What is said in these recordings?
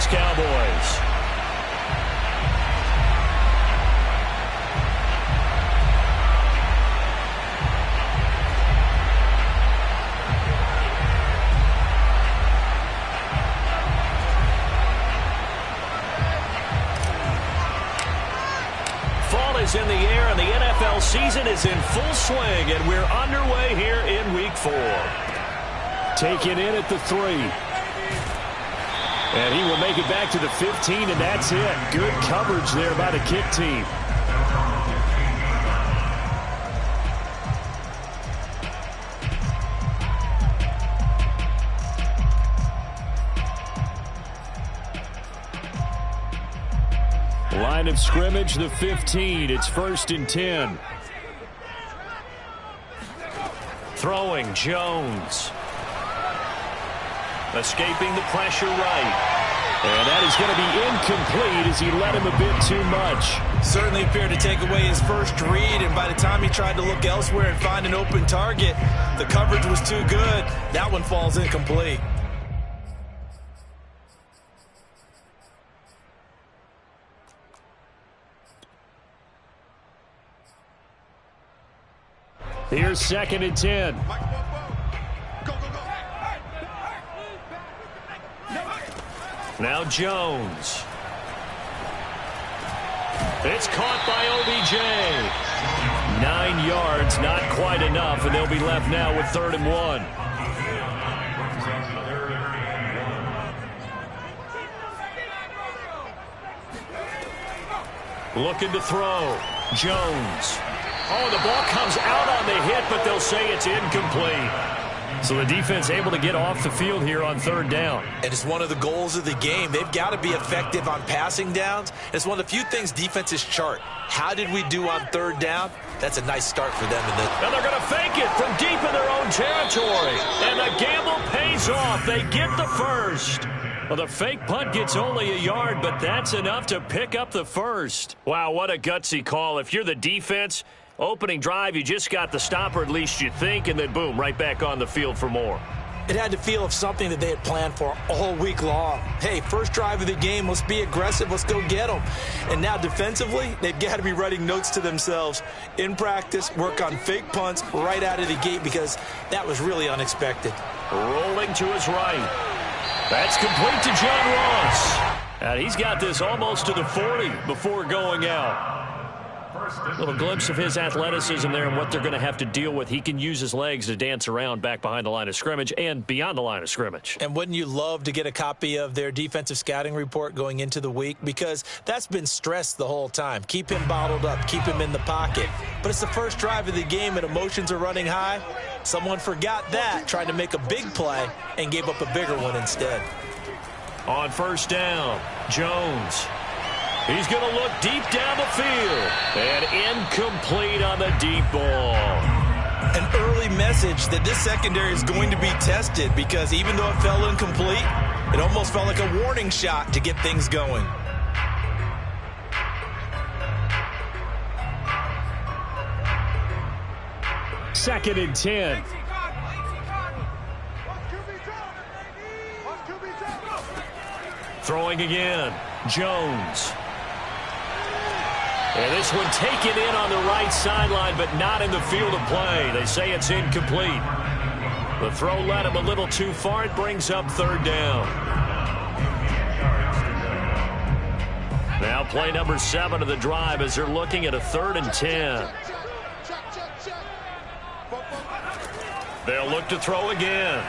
Dallas Cowboys. Is in the air, and the NFL season is in full swing, and we're underway here in Week 4. Taken in at the 3. And he will make it back to the 15, and that's it. Good coverage there by the kick team. Line of scrimmage, the 15. It's 1st and 10. Throwing, Jones. Escaping the pressure right. And that is going to be incomplete as he let him a bit too much. Certainly appeared to take away his first read, and by the time he tried to look elsewhere and find an open target, the coverage was too good. That one falls incomplete. Here's 2nd and 10. Now Jones. It's caught by OBJ. 9 yards, not quite enough, and they'll be left now with 3rd and 1. Looking to throw. Jones. Oh, the ball comes out on the hit, but they'll say it's incomplete. So the defense able to get off the field here on 3rd down. And it's one of the goals of the game. They've got to be effective on passing downs. It's one of the few things defenses chart. How did we do on 3rd down? That's a nice start for them. And they're going to fake it from deep in their own territory. And the gamble pays off. They get the first. Well, the fake punt gets only a yard, but that's enough to pick up the first. Wow, what a gutsy call. If you're the defense, opening drive, you just got the stop, or at least you think, and then boom, right back on the field for more. It had to feel of something that they had planned for all week long. Hey, first drive of the game, let's be aggressive, let's go get them. And now defensively, they've got to be writing notes to themselves. In practice, work on fake punts right out of the gate, because that was really unexpected. Rolling to his right. That's complete to John Ross. And he's got this almost to the 40 before going out. A little glimpse of his athleticism there and what they're going to have to deal with. He can use his legs to dance around back behind the line of scrimmage and beyond the line of scrimmage. And wouldn't you love to get a copy of their defensive scouting report going into the week? Because that's been stressed the whole time. Keep him bottled up. Keep him in the pocket. But it's the first drive of the game and emotions are running high. Someone forgot that, tried to make a big play, and gave up a bigger one instead. On 1st down, Jones. He's going to look deep down the field. And incomplete on the deep ball. An early message that this secondary is going to be tested, because even though it fell incomplete, it almost felt like a warning shot to get things going. Second and 10. Throwing again. Jones. And this one taken in on the right sideline, but not in the field of play. They say it's incomplete. The throw led him a little too far. It brings up 3rd down. Now play number 7 of the drive as they're looking at a 3rd and 10. They'll look to throw again.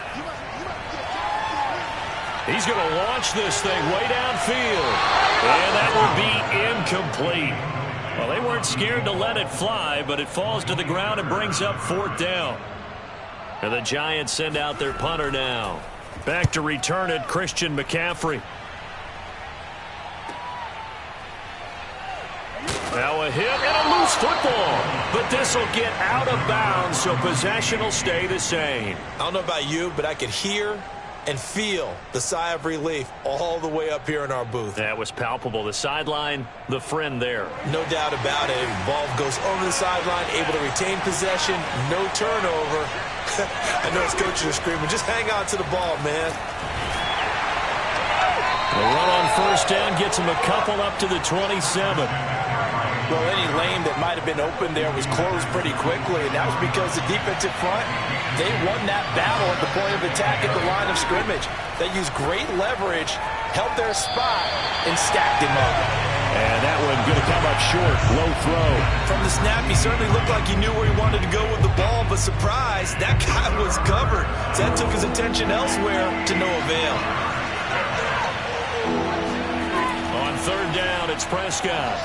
He's going to launch this thing way downfield. And that will be incomplete. Well, they weren't scared to let it fly, but it falls to the ground and brings up 4th down. And the Giants send out their punter now. Back to return it, Christian McCaffrey. Now a hit and a loose football. But this will get out of bounds, so possession will stay the same. I don't know about you, but I could hear and feel the sigh of relief all the way up here in our booth. That was palpable. The sideline, the friend there. No doubt about it. Ball goes over the sideline, able to retain possession, no turnover. I know his coaches are screaming, just hang on to the ball, man. run on first down gets him a couple up to the 27. Well, any lane that might have been open there was closed pretty quickly, and that was because the defensive front, they won that battle at the point of attack at the line of scrimmage. They used great leverage, held their spot, and stacked him up. And that one going to come up short. Low throw. From the snap, he certainly looked like he knew where he wanted to go with the ball, but surprise, that guy was covered. So that took his attention elsewhere to no avail. On third down, it's Prescott.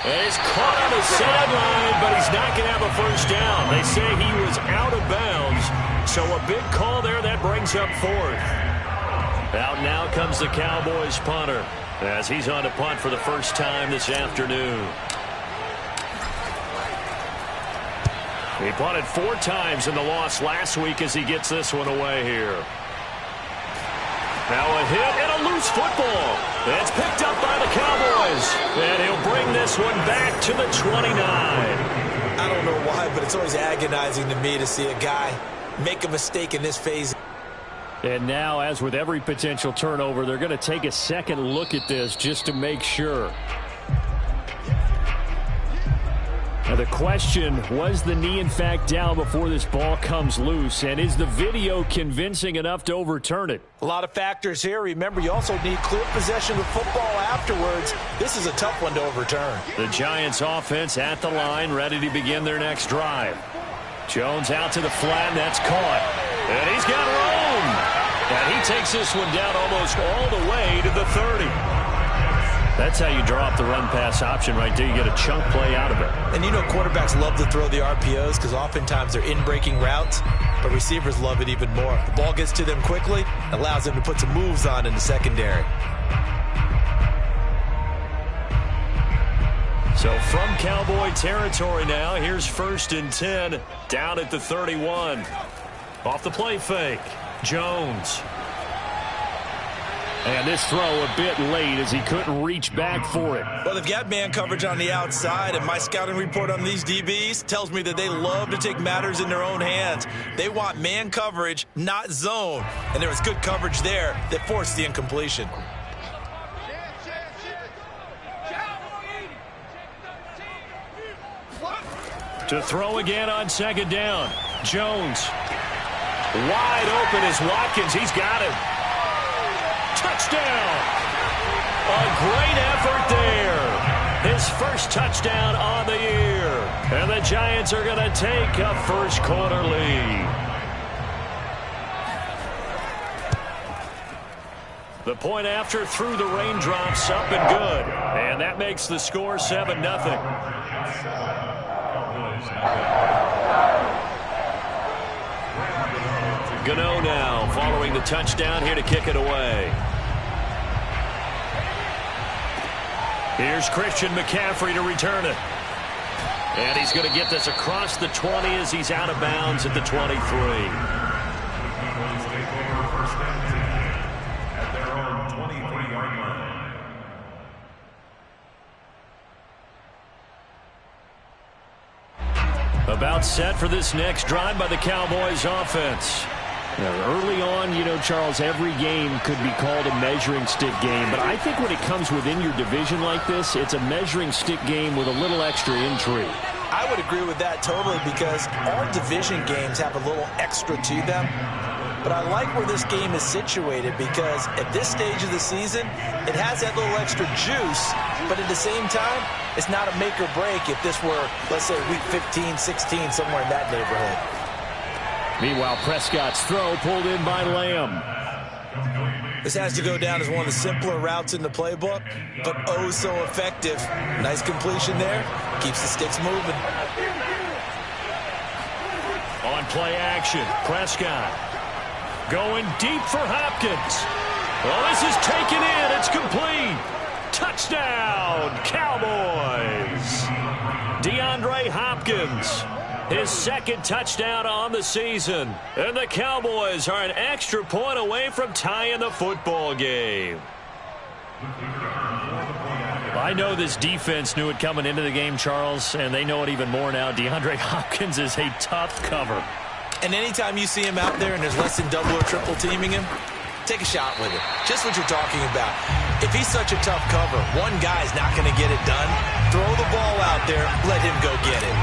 And he's caught on the sideline, but he's not going to have a first down. They say he was out of bounds, so a big call there that brings up fourth. Out now comes the Cowboys punter as he's on to punt for the first time this afternoon. He punted 4 times in the loss last week as he gets this one away here. Now a hit and a loose football. It's picked up by the Cowboys. And he'll bring this one back to the 29. I don't know why, but it's always agonizing to me to see a guy make a mistake in this phase. And now, as with every potential turnover, they're going to take a second look at this just to make sure. Now the question, was the knee in fact down before this ball comes loose? And is the video convincing enough to overturn it? A lot of factors here. Remember, you also need clear possession of football afterwards. This is a tough one to overturn. The Giants offense at the line, ready to begin their next drive. Jones out to the flat, and that's caught. And he's got room. And he takes this one down almost all the way to the 30. That's how you draw up the run-pass option right there. You get a chunk play out of it. And you know quarterbacks love to throw the RPOs because oftentimes they're in-breaking routes, but receivers love it even more. The ball gets to them quickly, allows them to put some moves on in the secondary. So from Cowboy territory now, here's 1st and 10 down at the 31. Off the play fake, Jones. And this throw a bit late as he couldn't reach back for it. Well, they've got man coverage on the outside, and my scouting report on these DBs tells me that they love to take matters in their own hands. They want man coverage, not zone. And there was good coverage there that forced the incompletion. To throw again on 2nd down. Jones. Wide open is Watkins. He's got him. Touchdown! A great effort there. His first touchdown on the year. And the Giants are going to take a first-quarter lead. The point after through the raindrops, up and good. And that makes the score 7-0. Gano now following the touchdown here to kick it away. Here's Christian McCaffrey to return it. And he's going to get this across the 20 as he's out of bounds at the 23. About set for this next drive by the Cowboys offense. Now, early on, you know, Charles, every game could be called a measuring stick game. But I think when it comes within your division like this, it's a measuring stick game with a little extra intrigue. I would agree with that totally because all division games have a little extra to them. But I like where this game is situated because at this stage of the season, it has that little extra juice. But at the same time, it's not a make or break if this were, let's say, week 15, 16, somewhere in that neighborhood. Meanwhile, Prescott's throw pulled in by Lamb. This has to go down as one of the simpler routes in the playbook, but oh so effective. Nice completion there. Keeps the sticks moving. On play action, Prescott going deep for Hopkins. Well, this is taken in. It's complete. Touchdown, Cowboys. DeAndre Hopkins. His 2nd touchdown on the season. And the Cowboys are an extra point away from tying the football game. I know this defense knew it coming into the game, Charles, and they know it even more now. DeAndre Hopkins is a tough cover. And anytime you see him out there and there's less than double or triple teaming him, take a shot with it. Just what you're talking about. If he's such a tough cover, one guy's not going to get it done. Throw the ball out there. Let him go get it.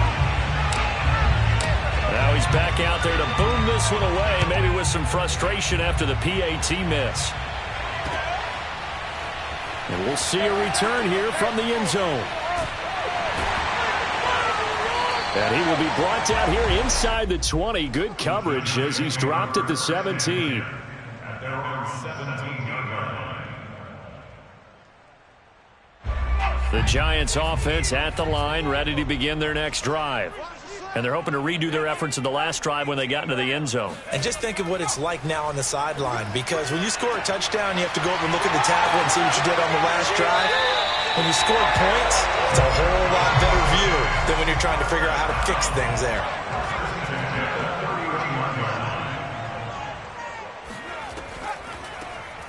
Now he's back out there to boom this one away, maybe with some frustration after the PAT miss. And we'll see a return here from the end zone. And he will be brought down here inside the 20. Good coverage as he's dropped at the 17. The Giants offense at the line, ready to begin their next drive. And they're hoping to redo their efforts in the last drive when they got into the end zone. And just think of what it's like now on the sideline, because when you score a touchdown, you have to go over and look at the tablet and see what you did on the last drive. When you score points, it's a whole lot better view than when you're trying to figure out how to fix things there.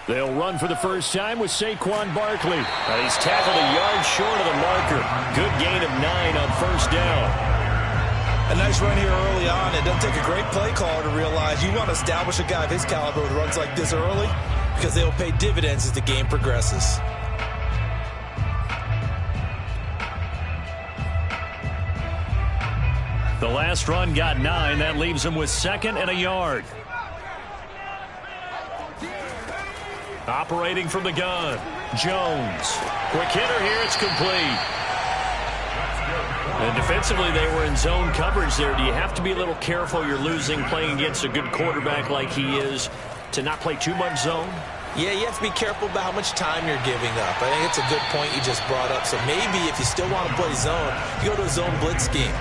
They'll run for the first time with Saquon Barkley. He's tackled a yard short of the marker. Good gain of 9 on first down. A nice run here early on. It doesn't take a great play caller to realize you want to establish a guy of his caliber with runs like this early, because they'll pay dividends as the game progresses. The last run got 9. That leaves him with 2nd and a yard. Operating from the gun, Jones. Quick hitter here, it's complete. And defensively, they were in zone coverage there. Do you have to be a little careful? You're losing playing against a good quarterback like he is to not play too much zone? Yeah, you have to be careful about how much time you're giving up. I think it's a good point you just brought up. So maybe if you still want to play zone, you go to a zone blitz scheme.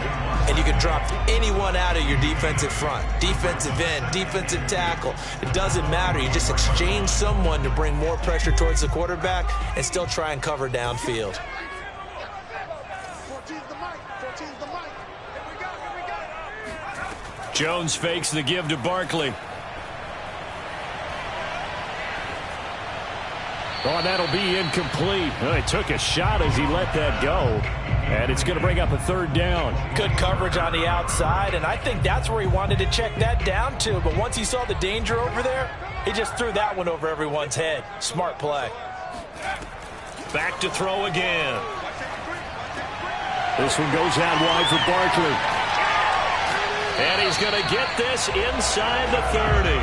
And you can drop anyone out of your defensive front. Defensive end, defensive tackle. It doesn't matter. You just exchange someone to bring more pressure towards the quarterback and still try and cover downfield. Jones fakes the give to Barkley. Oh, that'll be incomplete. He took a shot as he let that go. And it's going to bring up a 3rd down. Good coverage on the outside, and I think that's where he wanted to check that down to. But once he saw the danger over there, he just threw that one over everyone's head. Smart play. Back to throw again. This one goes out wide for Barkley. And he's going to get this inside the 30.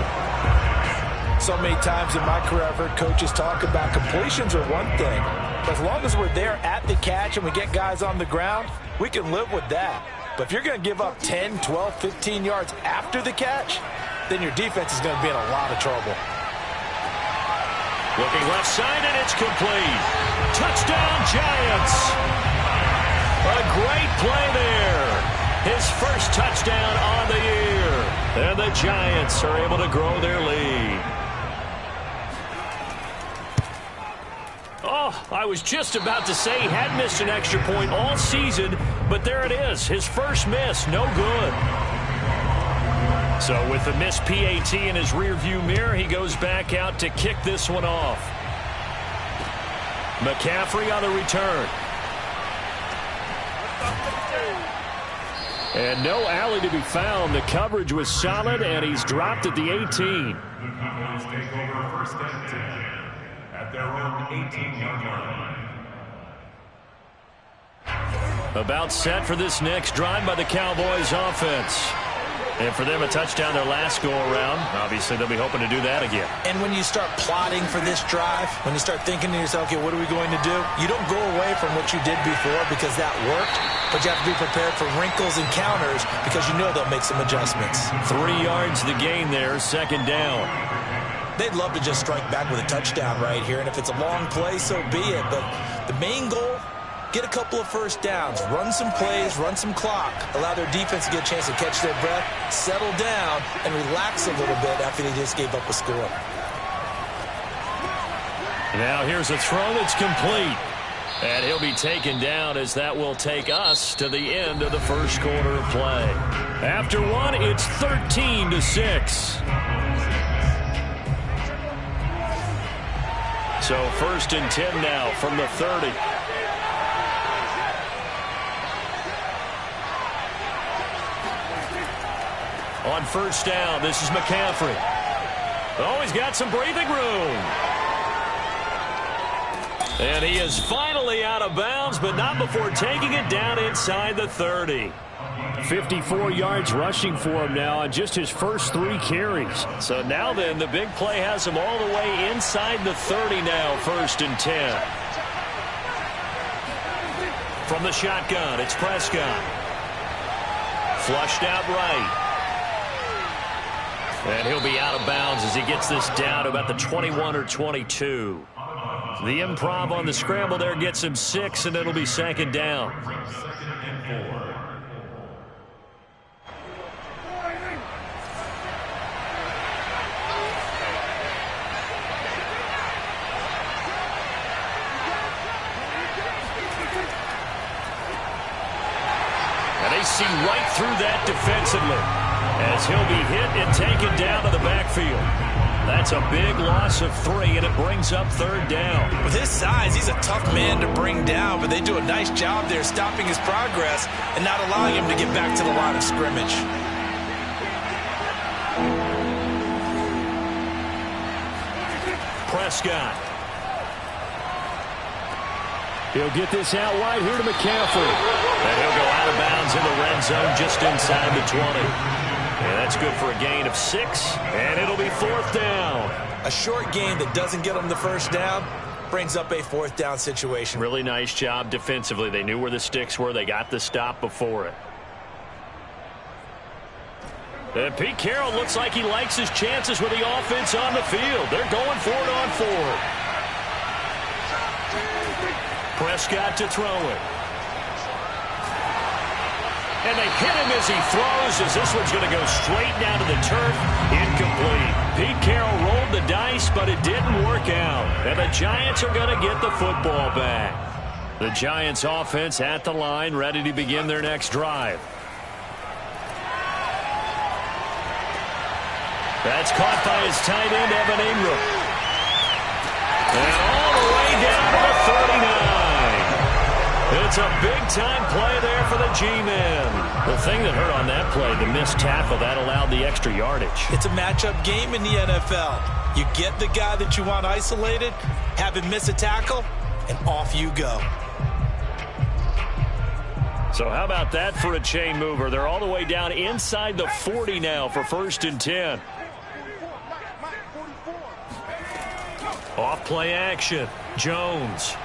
So many times in my career, I've heard coaches talk about completions are one thing. But as long as we're there at the catch and we get guys on the ground, we can live with that. But if you're going to give up 10, 12, 15 yards after the catch, then your defense is going to be in a lot of trouble. Looking left side, and it's complete. Touchdown, Giants. A great play there. His first touchdown on the year. And the Giants are able to grow their lead. Oh, I was just about to say he had missed an extra point all season, but there it is. His first miss, no good. So with the missed PAT in his rearview mirror, he goes back out to kick this one off. McCaffrey on the return. And no alley to be found. The coverage was solid, and he's dropped at the 18. The Cowboys take over first and 10 at their own 18-yard line. About set for this next drive by the Cowboys offense. And for them, a touchdown their last go-around. Obviously, they'll be hoping to do that again. And when you start plotting for this drive, when you start thinking to yourself, okay, what are we going to do? You don't go away from what you did before because that worked, but you have to be prepared for wrinkles and counters because you know they'll make some adjustments. 3 yards the gain there, 2nd down. They'd love to just strike back with a touchdown right here, and if it's a long play, so be it. But the main goal, get a couple of first downs, run some plays, run some clock, allow their defense to get a chance to catch their breath, settle down, and relax a little bit after they just gave up a score. Now here's a throw that's complete. And he'll be taken down as that will take us to the end of the first quarter of play. After one, it's 13-6. So 1st and 10 now from the 30. On first down, this is McCaffrey. Oh, he's got some breathing room. And he is finally out of bounds, but not before taking it down inside the 30. 54 yards rushing for him now on just his first 3 carries. So now then, the big play has him all the way inside the 30 now, 1st and 10. From the shotgun, it's Prescott. Flushed out right. And he'll be out of bounds as he gets this down to about the 21 or 22. The improv on the scramble there gets him 6, and it'll be 2nd down. And they see right through that defensively as he'll be hit and taken down to the backfield. That's a big loss of 3, and it brings up 3rd down. With his size, he's a tough man to bring down, but they do a nice job there stopping his progress and not allowing him to get back to the line of scrimmage. Prescott. He'll get this out wide here to McCaffrey. And he'll go out of bounds in the red zone just inside the 20. And that's good for a gain of 6, and it'll be 4th down. A short gain that doesn't get them the 1st down brings up a 4th down situation. Really nice job defensively. They knew where the sticks were. They got the stop before it. And Pete Carroll looks like he likes his chances with the offense on the field. They're going for it on 4. Prescott to throw it. And they hit him as he throws, as this one's going to go straight down to the turf. Incomplete. Pete Carroll rolled the dice, but it didn't work out. And the Giants are going to get the football back. The Giants offense at the line, ready to begin their next drive. That's caught by his tight end, Evan Ingram. And all the way down to the 39. It's a big-time play there for the G-men. The thing that hurt on that play, the missed tackle, that allowed the extra yardage. It's a matchup game in the NFL. You get the guy that you want isolated, have him miss a tackle, and off you go. So how about that for a chain mover? They're all the way down inside the 40 now for 1st and 10. Off play action. Jones.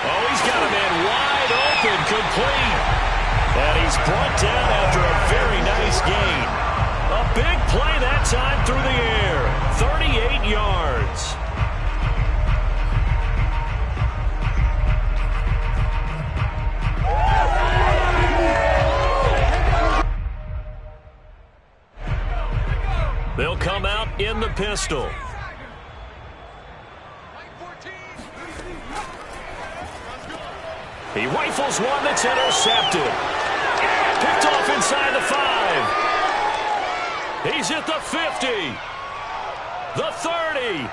Oh, he's got a man wide open, complete. And he's brought down after a very nice gain. A big play that time through the air. 38 yards. They'll come out in the pistol. He rifles one that's intercepted. Picked off inside the 5. He's at the 50. The 30.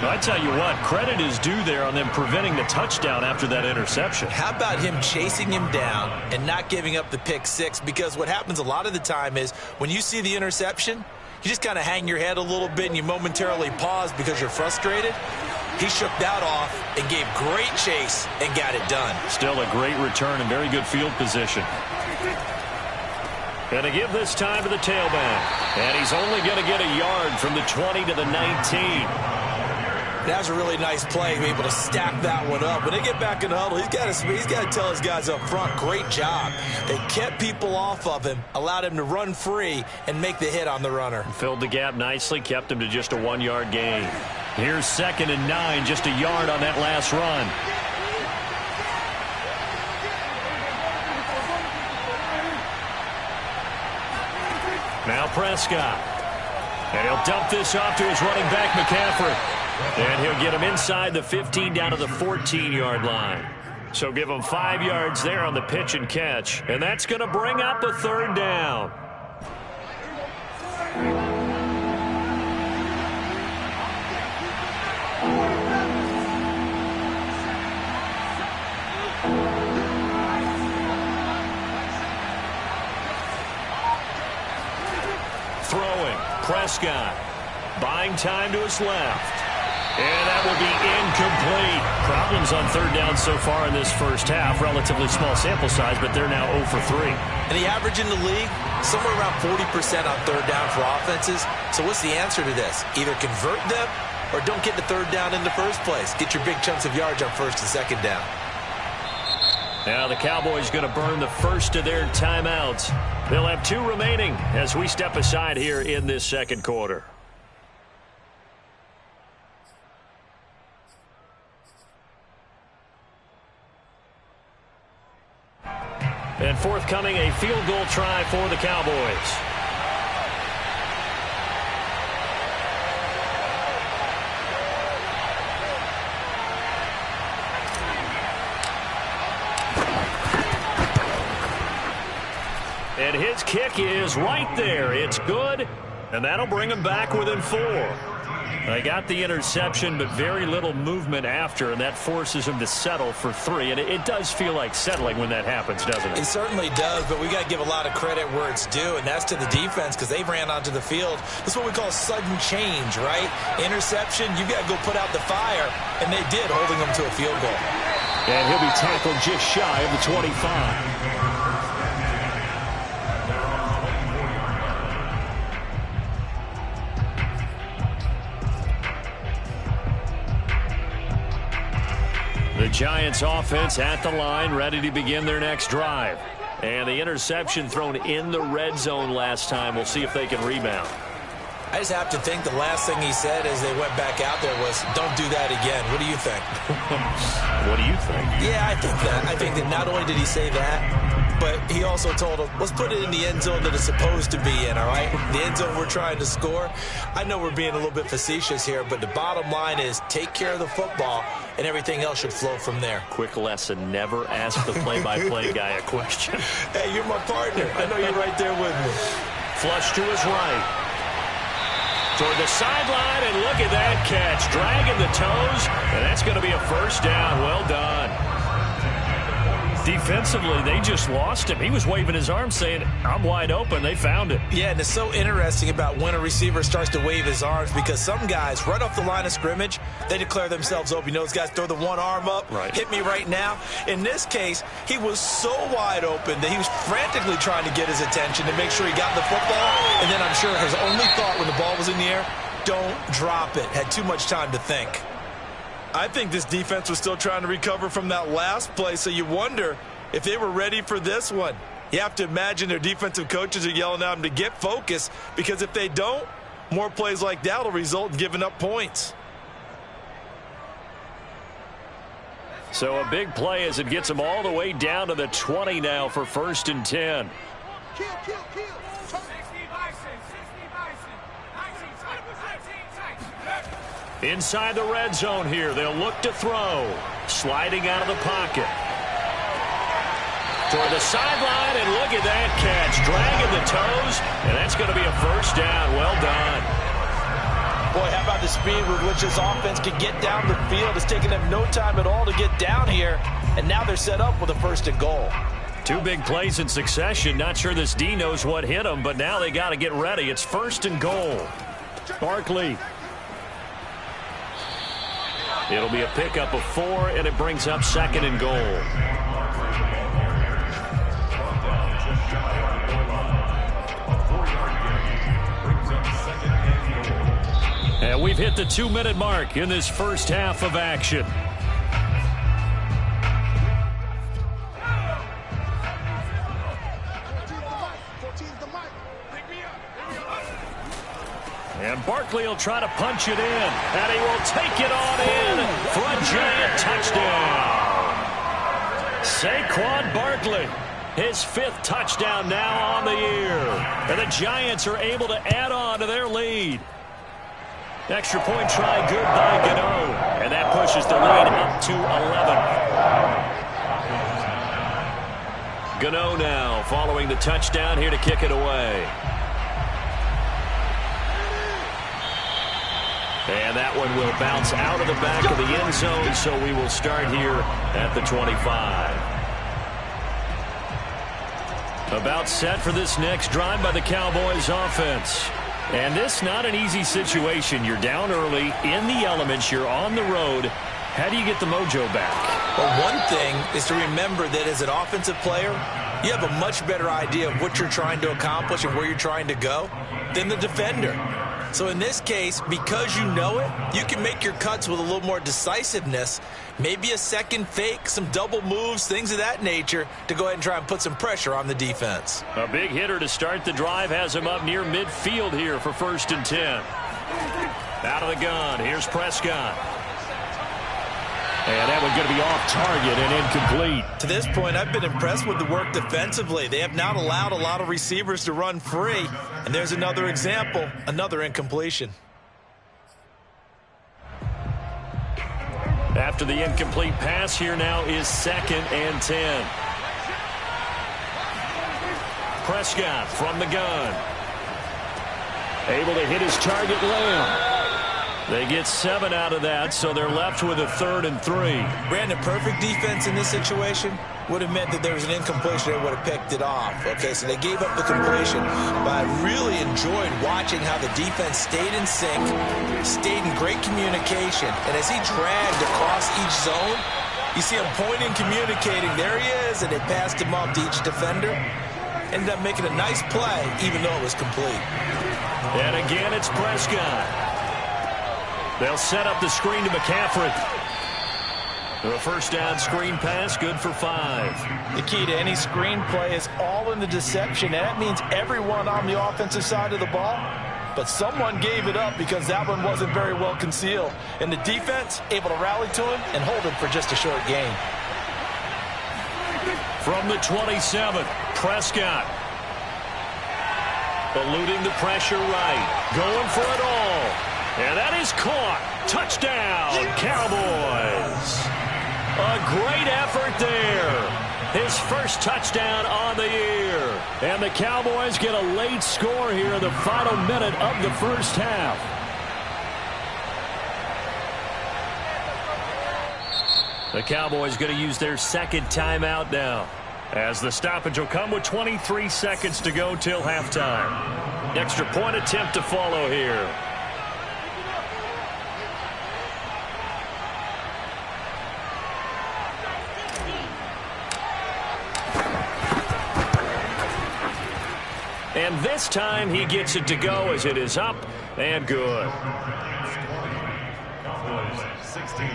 I tell you what, credit is due there on them preventing the touchdown after that interception. How about him chasing him down and not giving up the pick 6? Because what happens a lot of the time is when you see the interception, you just kind of hang your head a little bit and you momentarily pause because you're frustrated. He shook that off and gave great chase and got it done. Still a great return and very good field position. Going to give this time to the tailback. And he's only going to get a yard from the 20 to the 19. That was a really nice play, to be able to stack that one up. When they get back in the huddle, he's got to tell his guys up front, great job. They kept people off of him, allowed him to run free and make the hit on the runner. Filled the gap nicely, kept him to just a 1-yard gain. Here's 2nd and 9, just a yard on that last run. Now Prescott. And he'll dump this off to his running back, McCaffrey. And he'll get him inside the 15 down to the 14-yard line. So give him 5 yards there on the pitch and catch. And that's going to bring up a 3rd down. throwing. Prescott buying time to his left. And that will be incomplete. Problems on third down so far in this first half. Relatively small sample size, but they're now 0 for 3. And the average in the league, somewhere around 40% on third down for offenses. So what's the answer to this? Either convert them or don't get the third down in the first place. Get your big chunks of yards on first and second down. Now the Cowboys going to burn the first of their timeouts. They'll have 2 remaining as we step aside here in this second quarter. And forthcoming, a field goal try for the Cowboys. And his kick is right there. It's good, and that'll bring him back within 4. They got the interception, but very little movement after, and that forces him to settle for 3. And it does feel like settling when that happens, doesn't it? It certainly does, but we got to give a lot of credit where it's due, and that's to the defense because they ran onto the field. That's what we call sudden change, right? Interception, you got to go put out the fire, and they did, holding them to a field goal. And he'll be tackled just shy of the 25. The Giants offense at the line, ready to begin their next drive. And the interception thrown in the red zone last time. We'll see if they can rebound. I just have to think the last thing he said as they went back out there was, don't do that again. What do you think? What do you think? Yeah, I think that. I think that not only did he say that, but he also told him, let's put it in the end zone that it's supposed to be in, all right? The end zone we're trying to score. I know we're being a little bit facetious here, but the bottom line is take care of the football, and everything else should flow from there. Quick lesson, never ask the play-by-play guy a question. Hey, you're my partner. I know you're right there with me. Flush to his right. Toward the sideline, and look at that catch. Dragging the toes, and that's going to be a first down. Well done. Defensively, they just lost him. He was waving his arms saying, I'm wide open. They found it. Yeah, and it's so interesting about when a receiver starts to wave his arms because some guys, right off the line of scrimmage, they declare themselves open. You know, those guys throw the one arm up, right. Hit me right now. In this case, he was so wide open that he was frantically trying to get his attention to make sure he got the football. And then I'm sure his only thought when the ball was in the air, don't drop it. Had too much time to think. I think this defense was still trying to recover from that last play, so you wonder if they were ready for this one. You have to imagine their defensive coaches are yelling at them to get focused, because if they don't, more plays like that will result in giving up points. So a big play as it gets them all the way down to the 20 now for 1st and 10. Inside the red zone here, they'll look to throw. Sliding out of the pocket. Toward the sideline, and look at that catch. Dragging the toes, and that's going to be a first down. Well done. Boy, how about the speed with which this offense could get down the field? It's taken them no time at all to get down here, and now they're set up with a 1st and goal. 2 big plays in succession. Not sure this D knows what hit them, but now they got to get ready. It's 1st and goal. Barkley. It'll be a pickup of 4, and it brings up 2nd and goal. And we've hit the 2-minute mark in this first half of action. And Barkley will try to punch it in, and he will take it on in for a giant touchdown. Saquon Barkley, his 5th touchdown now on the year. And the Giants are able to add on to their lead. Extra point try good by Gano, and that pushes the lead up to 11. Gano now following the touchdown here to kick it away. And that one will bounce out of the back of the end zone, so we will start here at the 25. About set for this next drive by the Cowboys offense. And this not an easy situation. You're down early, in the elements, you're on the road. How do you get the mojo back? Well, one thing is to remember that as an offensive player, you have a much better idea of what you're trying to accomplish and where you're trying to go than the defender. So in this case, because you know it, you can make your cuts with a little more decisiveness, maybe a second fake, some double moves, things of that nature, to go ahead and try and put some pressure on the defense. A big hitter to start the drive has him up near midfield here for 1st and 10. Out of the gun, here's Prescott. And that one's going to be off target and incomplete. To this point, I've been impressed with the work defensively. They have not allowed a lot of receivers to run free. And there's another example, another incompletion. After the incomplete pass, here now is 2nd and 10. Prescott from the gun. Able to hit his target, Lamb. They get 7 out of that, so they're left with a 3rd and 3. Brandon, perfect defense in this situation would have meant that there was an incompletion that would have picked it off. Okay, so they gave up the completion, but I really enjoyed watching how the defense stayed in sync, stayed in great communication, and as he dragged across each zone, you see him pointing, communicating. There he is, and they passed him off to each defender. Ended up making a nice play, even though it was complete. And again, it's Prescott. They'll set up the screen to McCaffrey. The 1st down screen pass, good for 5. The key to any screen play is all in the deception, and that means everyone on the offensive side of the ball. But someone gave it up because that one wasn't very well concealed. And the defense able to rally to him and hold him for just a short gain. From the 27, Prescott. Eluding the pressure right. Going for it all. And that is caught. Touchdown, Cowboys. A great effort there. His first touchdown on the year. And the Cowboys get a late score here in the final minute of the 1st half. The Cowboys going to use their 2nd timeout now, as the stoppage will come with 23 seconds to go till halftime. Extra point attempt to follow here. And this time he gets it to go as it is up and good. Cowboys 16.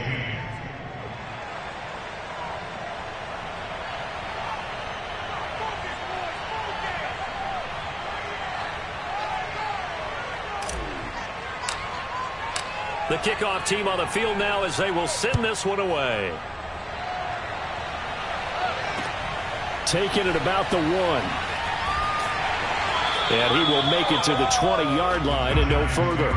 The kickoff team on the field now as they will send this one away. Taking it about the 1. And he will make it to the 20-yard line and no further.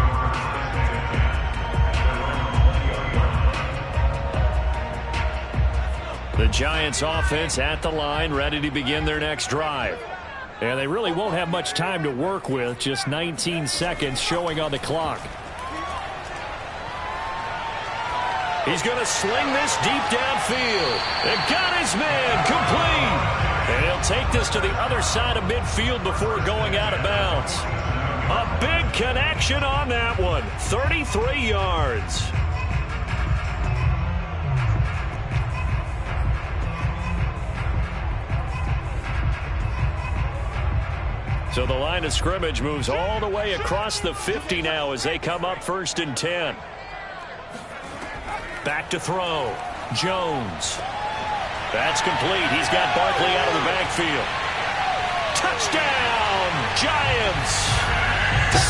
The Giants offense at the line, ready to begin their next drive. And they really won't have much time to work with, just 19 seconds showing on the clock. He's going to sling this deep downfield. And got his man complete. And he'll take this to the other side of midfield before going out of bounds. A big connection on that one. 33 yards. So the line of scrimmage moves all the way across the 50 now as they come up 1st and 10. Back to throw. Jones. That's complete. He's got Barkley out of the backfield. Touchdown, Giants.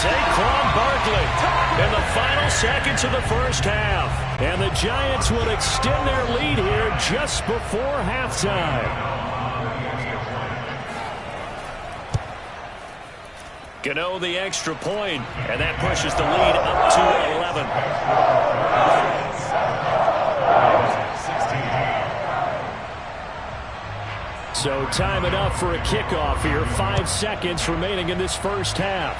Saquon Barkley in the final seconds of the 1st half. And the Giants will extend their lead here just before halftime. Gano the extra point, and that pushes the lead up to 11. So time enough for a kickoff here. 5 seconds remaining in this 1st half.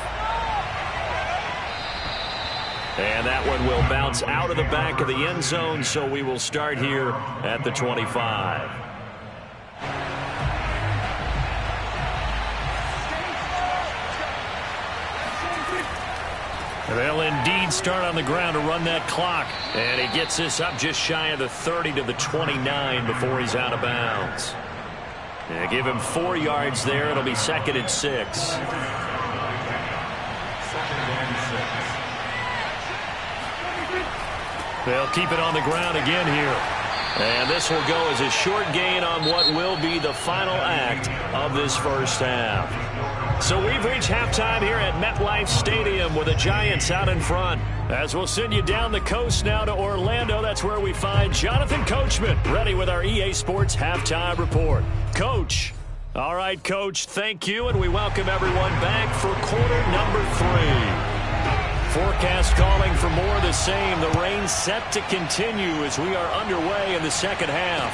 And that one will bounce out of the back of the end zone, so we will start here at the 25. They'll indeed start on the ground to run that clock. And he gets this up just shy of the 30 to the 29 before he's out of bounds. And give him 4 yards there. It'll be 2nd and 6. They'll keep it on the ground again here. And this will go as a short gain on what will be the final act of this first half. So we've reached halftime here at MetLife Stadium with the Giants out in front. As we'll send you down the coast now to Orlando, that's where we find Jonathan Coachman ready with our EA Sports Halftime Report. Coach. All right, Coach, thank you, and we welcome everyone back for quarter number 3. Forecast calling for more of the same. The rain set to continue as we are underway in the second half.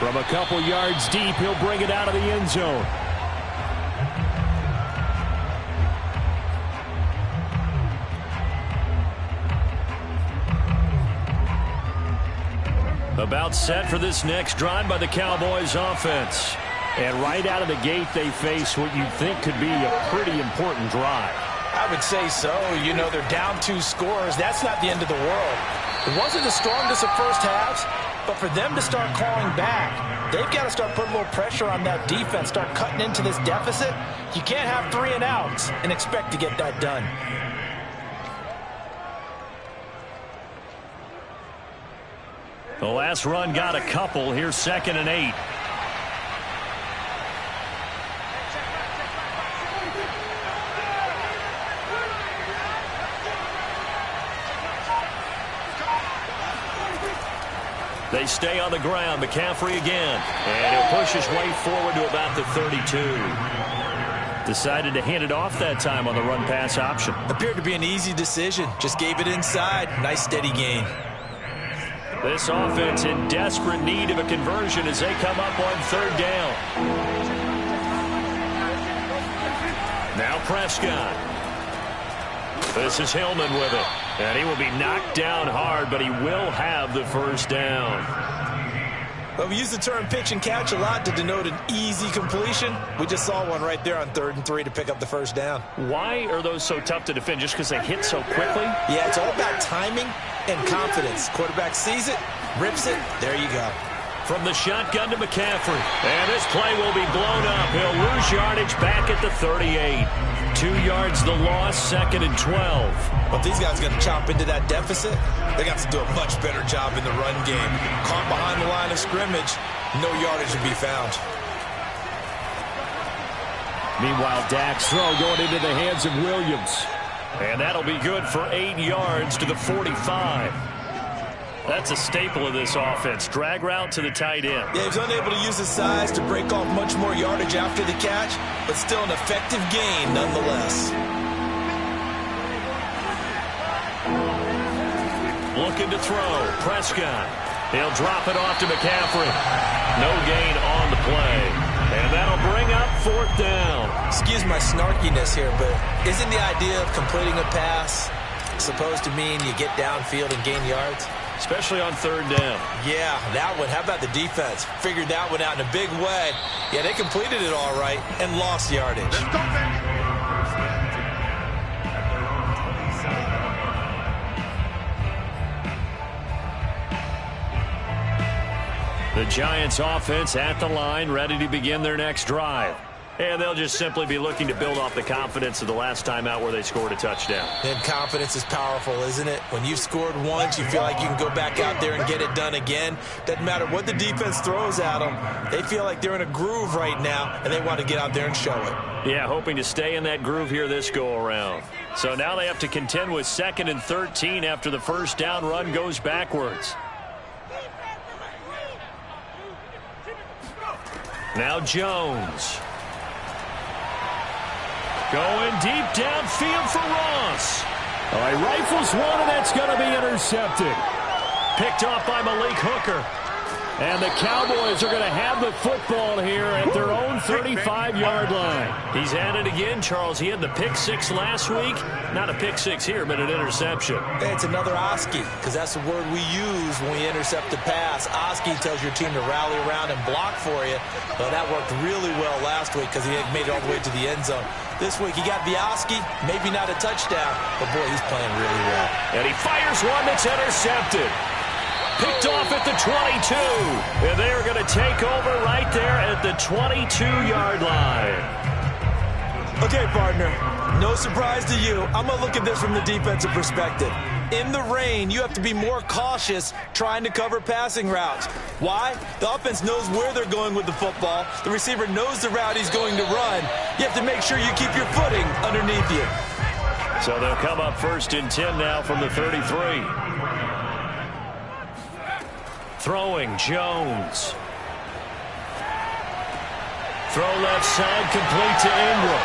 From a couple yards deep, he'll bring it out of the end zone. About set for this next drive by the Cowboys offense. And right out of the gate, they face what you think could be a pretty important drive. I would say so. You know, they're down 2 scores. That's not the end of the world. It wasn't the strongest of first halves, but for them to start clawing back, they've got to start putting a little pressure on that defense, start cutting into this deficit. You can't have 3 and outs and expect to get that done. The last run got a couple. Here's 2nd and 8. They stay on the ground. McCaffrey again. And he'll push his way forward to about the 32. Decided to hand it off that time on the run-pass option. Appeared to be an easy decision. Just gave it inside. Nice steady gain. This offense in desperate need of a conversion as they come up on 3rd down. Now Prescott. This is Hillman with it. And he will be knocked down hard, but he will have the first down. Well, we use the term pitch and catch a lot to denote an easy completion. We just saw one right there on 3rd and 3 to pick up the first down. Why are those so tough to defend? Just because they hit so quickly? Yeah, it's all about timing and confidence. Quarterback sees it, rips it, there you go. From the shotgun to McCaffrey. And this play will be blown up. He'll lose yardage back at the 38. 2 yards the loss, 2nd and 12. But these guys are going to chop into that deficit. They got to do a much better job in the run game. Caught behind the line of scrimmage, no yardage to be found. Meanwhile, Dak's throw going into the hands of Williams. And that'll be good for 8 yards to the 45. That's a staple of this offense. Drag route to the tight end. Yeah, he's unable to use his size to break off much more yardage after the catch, but still an effective gain nonetheless. Looking to throw. Prescott. He'll drop it off to McCaffrey. No gain on the play. And that'll bring up 4th down. Excuse my snarkiness here, but isn't the idea of completing a pass supposed to mean you get downfield and gain yards? Especially on 3rd down. Yeah, that one. How about the defense? Figured that one out in a big way. Yeah, they completed it all right and lost yardage. The Giants offense at the line, ready to begin their next drive. And they'll just simply be looking to build off the confidence of the last time out where they scored a touchdown. And confidence is powerful, isn't it? When you've scored once, you feel like you can go back out there and get it done again. Doesn't matter what the defense throws at them. They feel like they're in a groove right now, and they want to get out there and show it. Yeah, hoping to stay in that groove here this go-around. So now they have to contend with 2nd and 13 after the first down run goes backwards. Now Jones. Going deep downfield for Ross. All right, rifles one, and that's going to be intercepted. Picked off by Malik Hooker. And the Cowboys are going to have the football here at their own 35-yard line. He's at it again, Charles. He had the pick six last week. Not a pick six here, but an interception. Hey, it's another Oski, because that's the word we use when we intercept the pass. Oski tells your team to rally around and block for you. Well, that worked really well last week because he made it all the way to the end zone. This week, he got the Oski, maybe not a touchdown, but boy, he's playing really well. And he fires one that's intercepted. Picked off at the 22. And they are going to take over right there at the 22-yard line. Okay, partner, no surprise to you. I'm going to look at this from the defensive perspective. In the rain, you have to be more cautious trying to cover passing routes. Why? The offense knows where they're going with the football. The receiver knows the route he's going to run. You have to make sure you keep your footing underneath you. So they'll come up 1st and 10 now from the 33. Throwing, Jones. Throw left side, complete to Ingram.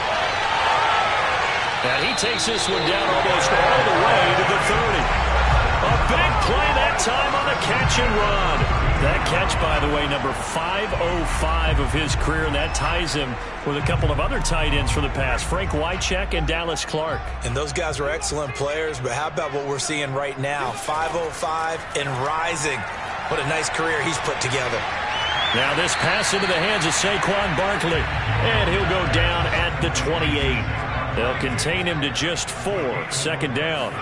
And he takes this one down almost all the way to the 30. A big play that time on the catch and run. That catch, by the way, number 505 of his career, and that ties him with a couple of other tight ends for the pass, Frank Wycheck and Dallas Clark. And those guys are excellent players, but how about what we're seeing right now? 505 and rising. What a nice career he's put together. Now this pass into the hands of Saquon Barkley, and he'll go down at the 28. They'll contain him to just 4, 2nd down.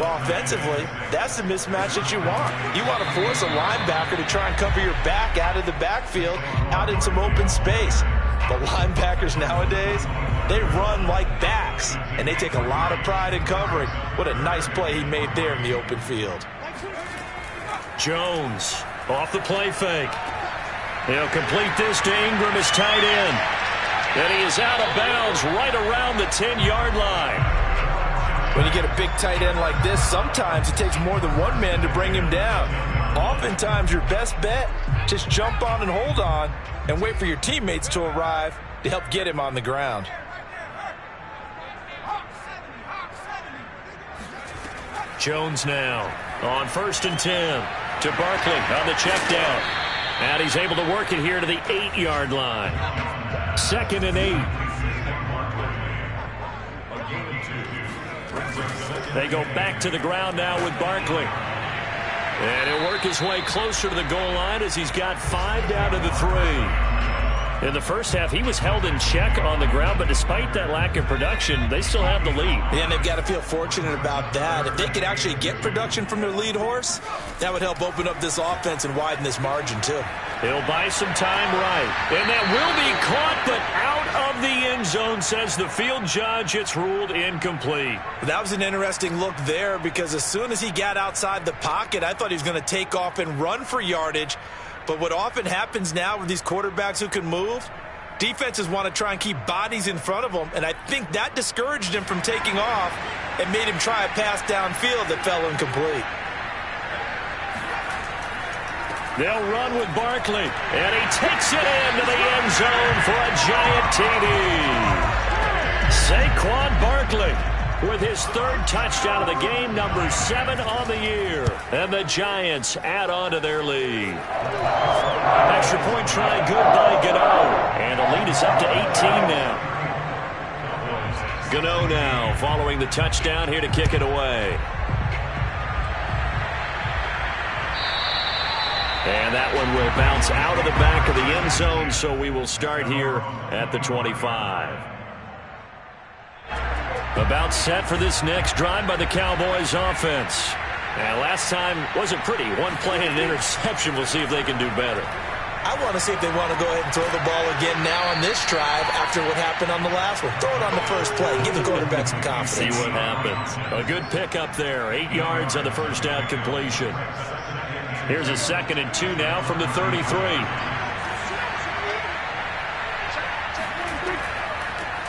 Well, offensively, that's the mismatch that you want. You want to force a linebacker to try and cover your back out of the backfield, out in some open space. But linebackers nowadays, they run like backs, and they take a lot of pride in covering. What a nice play he made there in the open field. Jones off the play fake. He'll complete this to Ingram, his tight end. And he is out of bounds right around the 10-yard line. When you get a big tight end like this, sometimes it takes more than one man to bring him down. Oftentimes, your best bet, just jump on and hold on and wait for your teammates to arrive to help get him on the ground. Jones now on 1st and 10 to Barkley on the check down. And he's able to work it here to the 8-yard line. 2nd and 8. They go back to the ground now with Barkley. And he'll work his way closer to the goal line as he's got 5 down to the 3. In the first half, he was held in check on the ground, but despite that lack of production, they still have the lead. Yeah, and they've got to feel fortunate about that. If they could actually get production from their lead horse, that would help open up this offense and widen this margin, too. He'll buy some time right. And that will be caught, but out of the end zone, says the field judge. It's ruled incomplete. That was an interesting look there because as soon as he got outside the pocket, I thought he was going to take off and run for yardage. But what often happens now with these quarterbacks who can move, defenses want to try and keep bodies in front of them, and I think that discouraged him from taking off and made him try a pass downfield that fell incomplete. They'll run with Barkley, and he takes it into the end zone for a giant TD. Saquon Barkley with his 3rd touchdown of the game, number 7 on the year. And the Giants add on to their lead. Extra point try good by Gano. And the lead is up to 18 now. Gano now following the touchdown here to kick it away. And that one will bounce out of the back of the end zone, so we will start here at the 25. About set for this next drive by the Cowboys offense. Now, last time wasn't pretty. One play and an interception. We'll see if they can do better. I want to see if they want to go ahead and throw the ball again now on this drive after what happened on the last one. Throw it on the first play. Give the quarterback some confidence. See what happens. A good pickup there. 8 yards on the first down completion. Here's a 2nd and 2 now from the 33.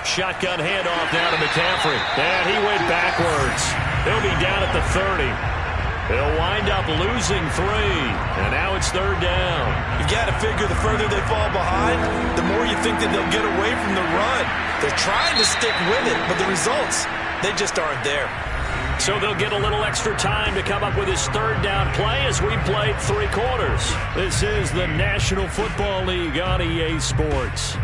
Shotgun handoff now to McCaffrey. And he went backwards. He'll be down at the 30. They'll wind up losing 3. And now it's 3rd down. You've got to figure the further they fall behind, the more you think that they'll get away from the run. They're trying to stick with it, but the results, they just aren't there. So they'll get a little extra time to come up with his third down play as we played 3 quarters. This is the National Football League on EA Sports.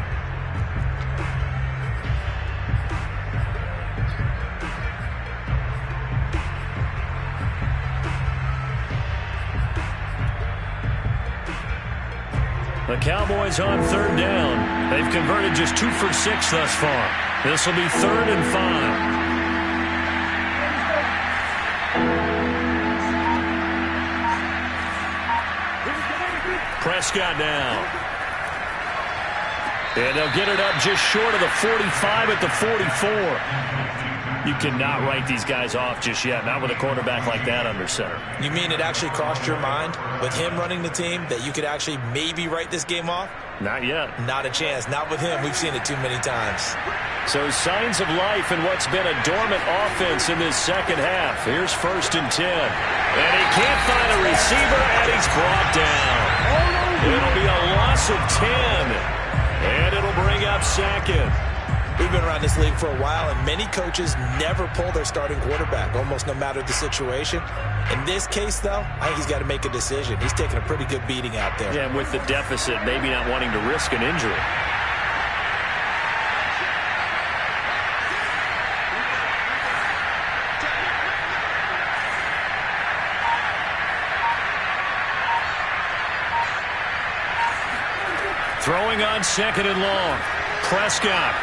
The Cowboys on 3rd down. They've converted just 2 for 6 thus far. This will be 3rd and 5. Prescott now. And they'll get it up just short of the 45 at the 44. You cannot write these guys off just yet, not with a quarterback like that under center. You mean it actually crossed your mind with him running the team that you could actually maybe write this game off? Not yet. Not a chance. Not with him. We've seen it too many times. So signs of life in what's been a dormant offense in this second half. Here's 1st and 10. And he can't find a receiver, and he's brought down. It'll be a loss of 10. And it'll bring up 2nd. We've been around this league for a while, and many coaches never pull their starting quarterback, almost no matter the situation. In this case, though, I think he's got to make a decision. He's taking a pretty good beating out there. Yeah, and with the deficit, maybe not wanting to risk an injury. Throwing on 2nd and long. Prescott.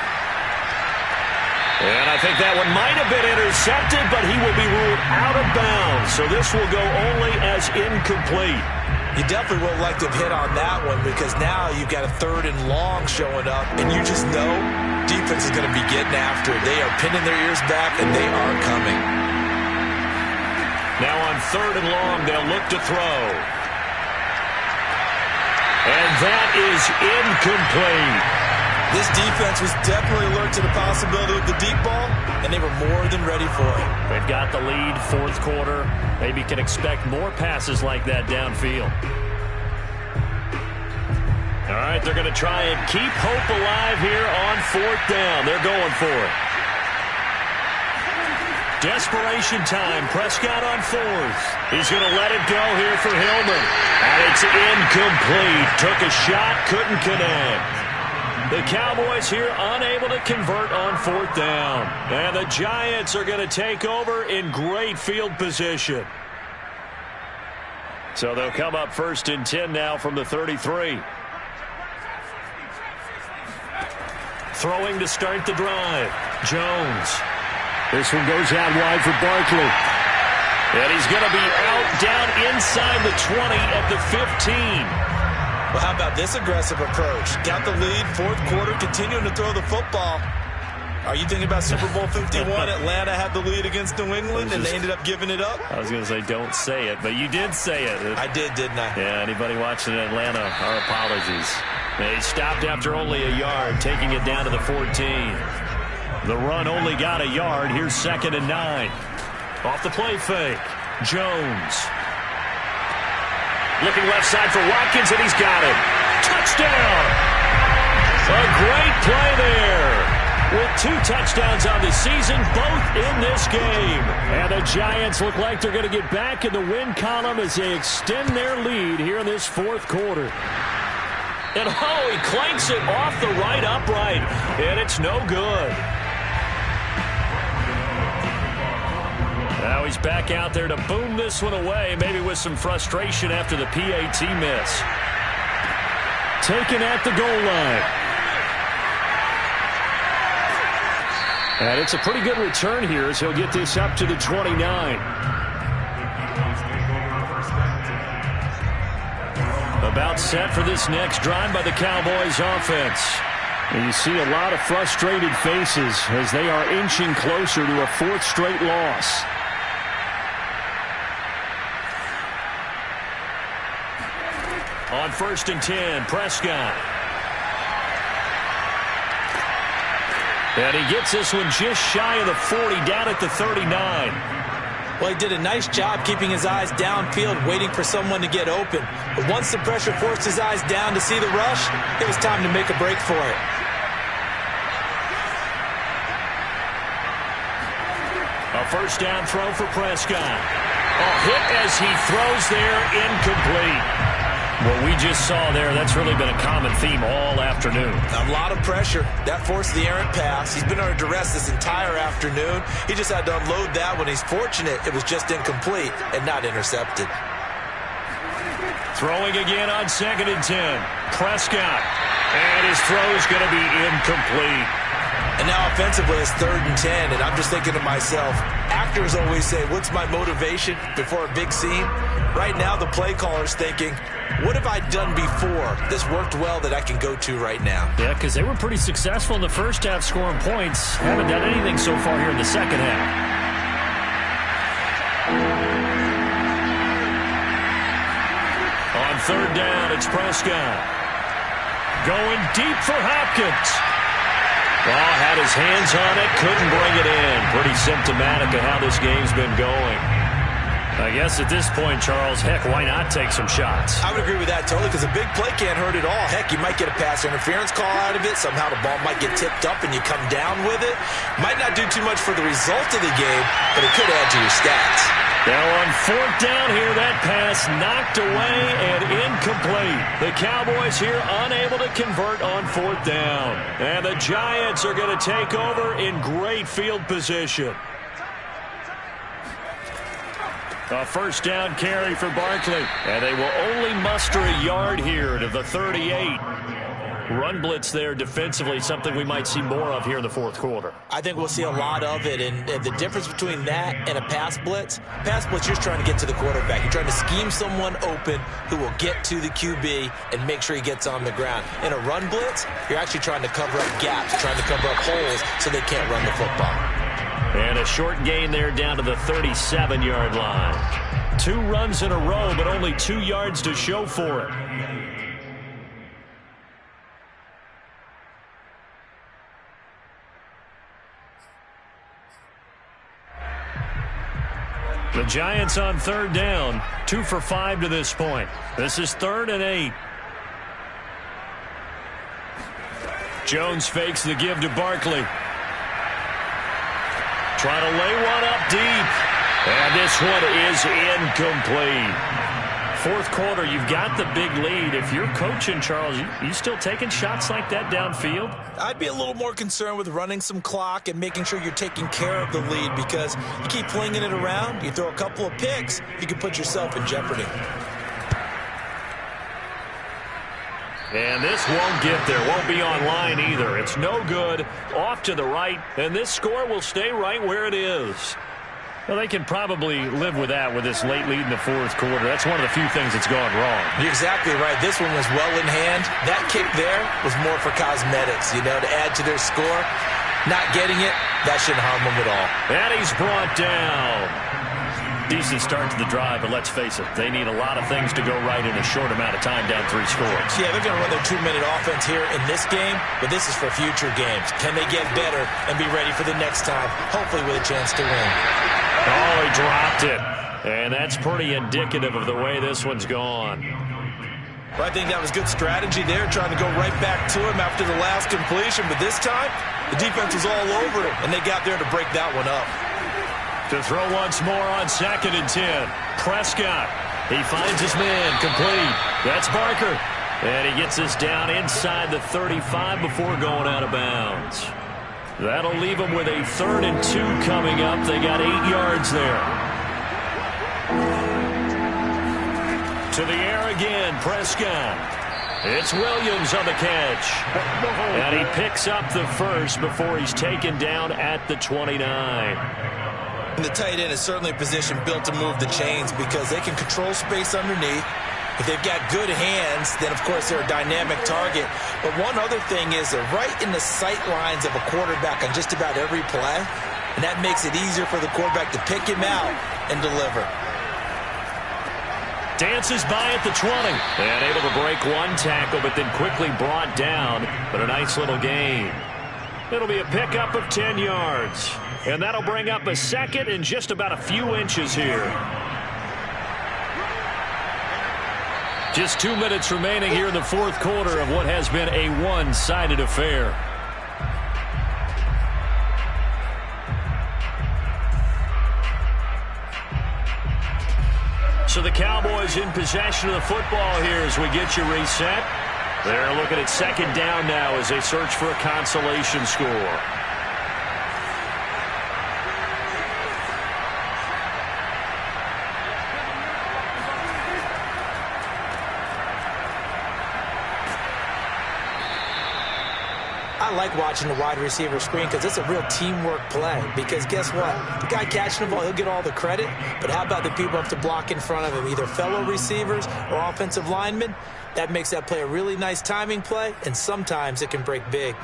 And I think that one might have been intercepted, but he will be ruled out of bounds. So this will go only as incomplete. You definitely would like to have hit on that one because now you've got a 3rd and long showing up, and you just know defense is going to be getting after it. They are pinning their ears back, and they are coming. Now on 3rd and long, they'll look to throw. And that is incomplete. This defense was definitely alert to the possibility of the deep ball, and they were more than ready for it. They've got the lead, 4th quarter. Maybe can expect more passes like that downfield. All right, they're going to try and keep hope alive here on 4th down. They're going for it. Desperation time. Prescott on 4th. He's going to let it go here for Hillman. And it's incomplete. Took a shot, couldn't connect. The Cowboys here unable to convert on 4th down. And the Giants are going to take over in great field position. So they'll come up 1st and 10 now from the 33. Throwing to start the drive. Jones. This one goes out wide for Barkley. And he's going to be out down inside the 20 at the 15. Well, how about this aggressive approach? Got the lead, 4th quarter, continuing to throw the football. Are you thinking about Super Bowl 51? Atlanta had the lead against New England, and they ended up giving it up? I was going to say don't say it, but you did say it. I did, didn't I? Yeah, anybody watching in Atlanta, our apologies. They stopped after only a yard, taking it down to the 14. The run only got a yard. Here's 2nd and 9. Off the play fake. Jones. Looking left side for Watkins, and he's got it. Touchdown! A great play there. With 2 touchdowns on the season, both in this game. And the Giants look like they're going to get back in the win column as they extend their lead here in this 4th quarter. And he clanks it off the right upright, and it's no good. Now he's back out there to boom this one away, maybe with some frustration after the PAT miss. Taken at the goal line. And it's a pretty good return here as he'll get this up to the 29. About set for this next drive by the Cowboys offense. And you see a lot of frustrated faces as they are inching closer to a 4th straight loss. On 1st and 10, Prescott. And he gets this one just shy of the 40, down at the 39. Well, he did a nice job keeping his eyes downfield, waiting for someone to get open. But once the pressure forced his eyes down to see the rush, it was time to make a break for it. A first down throw for Prescott. A hit as he throws there, incomplete. What we just saw there, that's really been a common theme all afternoon. A lot of pressure. That forced the errant pass. He's been under duress this entire afternoon. He just had to unload that one. He's fortunate it was just incomplete and not intercepted. Throwing again on 2nd and 10. Prescott. And his throw is going to be incomplete. And now offensively it's 3rd and 10, and I'm just thinking to myself, actors always say, what's my motivation before a big scene? Right now the play caller's thinking, what have I done before? This worked well that I can go to right now. Yeah, because they were pretty successful in the first half scoring points. Haven't done anything so far here in the second half. On 3rd down, it's Prescott. Going deep for Hopkins. Well, had his hands on it, couldn't bring it in. Pretty symptomatic of how this game's been going. I guess at this point, Charles, heck, why not take some shots? I would agree with that totally, because a big play can't hurt at all. Heck, you might get a pass interference call out of it. Somehow the ball might get tipped up and you come down with it. Might not do too much for the result of the game, but it could add to your stats. Now on 4th down here, that pass knocked away and incomplete. The Cowboys here unable to convert on 4th down. And the Giants are going to take over in great field position. A first down carry for Barkley. And they will only muster a yard here to the 38. Run blitz there defensively, something we might see more of here in the 4th quarter. I think we'll see a lot of it, and the difference between that and a pass blitz, you're just trying to get to the quarterback. You're trying to scheme someone open who will get to the QB and make sure he gets on the ground. In a run blitz, you're actually trying to cover up gaps, trying to cover up holes so they can't run the football. And a short gain there down to the 37-yard line. 2 runs in a row, but only 2 yards to show for it. The Giants on 3rd down, 2 for 5 to this point. This is 3rd and 8. Jones fakes the give to Barkley. Trying to lay one up deep. And this one is incomplete. 4th quarter, you've got the big lead. If you're coaching, Charles, you still taking shots like that downfield? I'd be a little more concerned with running some clock and making sure you're taking care of the lead, because you keep flinging it around, you throw a couple of picks, you can put yourself in jeopardy. And this won't get there, won't be online either. It's no good, off to the right, and this score will stay right where it is. Well, they can probably live with that with this late lead in the 4th quarter. That's one of the few things that's gone wrong. You're exactly right. This one was well in hand. That kick there was more for cosmetics, to add to their score. Not getting it, that shouldn't harm them at all. And he's brought down. Decent start to the drive, but let's face it, they need a lot of things to go right in a short amount of time down 3 scores. Yeah, they're going to run their 2-minute offense here in this game, but this is for future games. Can they get better and be ready for the next time, hopefully with a chance to win? Oh, he dropped it. And that's pretty indicative of the way this one's gone. Well, I think that was good strategy there, trying to go right back to him after the last completion. But this time, the defense was all over it, and they got there to break that one up. To throw once more on 2nd and 10. Prescott. He finds his man, complete. That's Barker. And he gets us down inside the 35 before going out of bounds. That'll leave them with a 3rd and 2 coming up. They got 8 yards there. To the air again, Prescott. It's Williams on the catch. And he picks up the first before he's taken down at the 29. And the tight end is certainly a position built to move the chains because they can control space underneath. If they've got good hands, then, of course, they're a dynamic target. But one other thing is they're right in the sight lines of a quarterback on just about every play, and that makes it easier for the quarterback to pick him out and deliver. Dances by at the 20. And able to break one tackle, but then quickly brought down. But a nice little gain. It'll be a pickup of 10 yards. And that'll bring up a 2nd and just about a few inches here. Just 2 minutes remaining here in the 4th quarter of what has been a one-sided affair. So the Cowboys in possession of the football here as we get you reset. They're looking at second down now as they search for a consolation score. I like watching the wide receiver screen because it's a real teamwork play. Because guess what? The guy catching the ball, he'll get all the credit. But how about the people up to block in front of him, either fellow receivers or offensive linemen? That makes that play a really nice timing play, and sometimes it can break big.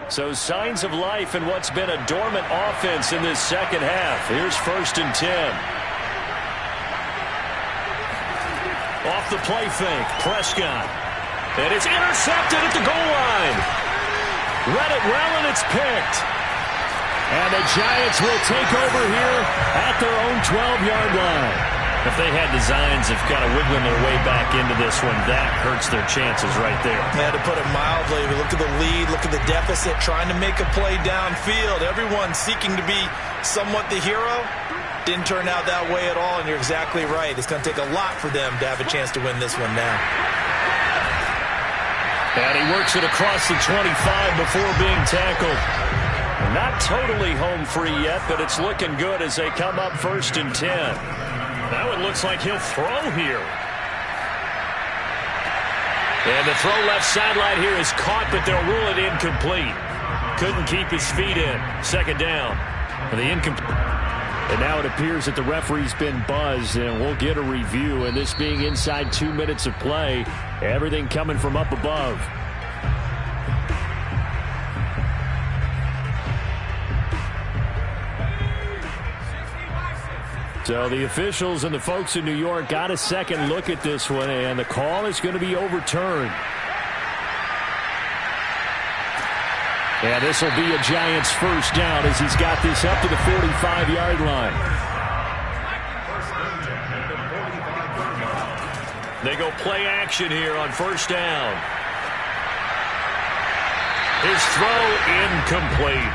So signs of life in what's been a dormant offense in this second half. Here's 1st and 10. Off the play fake, Prescott. And it's intercepted at the goal line. Read it well, and it's picked. And the Giants will take over here at their own 12-yard line. If they had designs of kind of wiggling their way back into this one, that hurts their chances right there. Yeah, to put it mildly, look at the lead, look at the deficit, trying to make a play downfield. Everyone seeking to be somewhat the hero. Didn't turn out that way at all, and you're exactly right. It's going to take a lot for them to have a chance to win this one now. And he works it across the 25 before being tackled. Not totally home free yet, but it's looking good as they come up 1st and 10. Now it looks like he'll throw here. And the throw left sideline here is caught, but they'll rule it incomplete. Couldn't keep his feet in. Second down. And the incomplete. And now it appears that the referee's been buzzed, and we'll get a review. And this being inside 2 minutes of play, everything coming from up above. So the officials and the folks in New York got a second look at this one, and the call is going to be overturned. And this will be a Giants first down as he's got this up to the 45-yard line. They go play action here on 1st down. His throw incomplete.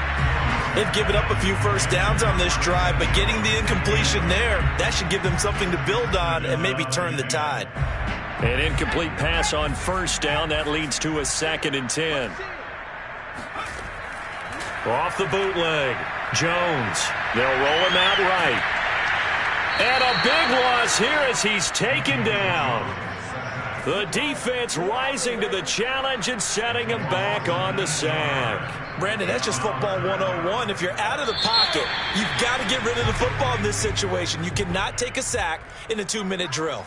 They've given up a few first downs on this drive, but getting the incompletion there, that should give them something to build on and maybe turn the tide. An incomplete pass on 1st down. That leads to a 2nd and 10. Off the bootleg. Jones. They'll roll him out right. And a big loss here as he's taken down. The defense rising to the challenge and setting him back on the sack. Brandon, that's just football 101. If you're out of the pocket, you've got to get rid of the football in this situation. You cannot take a sack in a 2-minute drill.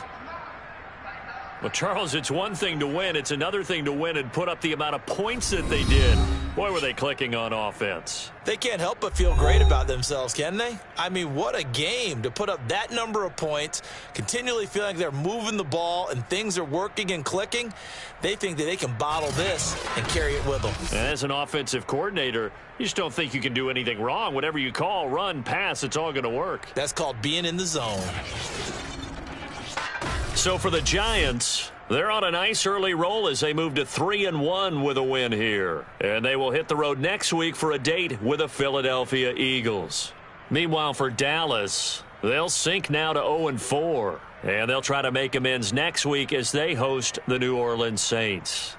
Well, Charles, it's one thing to win. It's another thing to win and put up the amount of points that they did. Boy, were they clicking on offense. They can't help but feel great about themselves, can they? I mean, what a game to put up that number of points, continually feeling like they're moving the ball and things are working and clicking. They think that they can bottle this and carry it with them. And as an offensive coordinator, you just don't think you can do anything wrong. Whatever you call, run, pass, it's all going to work. That's called being in the zone. So for the Giants, they're on a nice early roll as they move to 3-1 with a win here. And they will hit the road next week for a date with the Philadelphia Eagles. Meanwhile, for Dallas, they'll sink now to 0-4. And they'll try to make amends next week as they host the New Orleans Saints.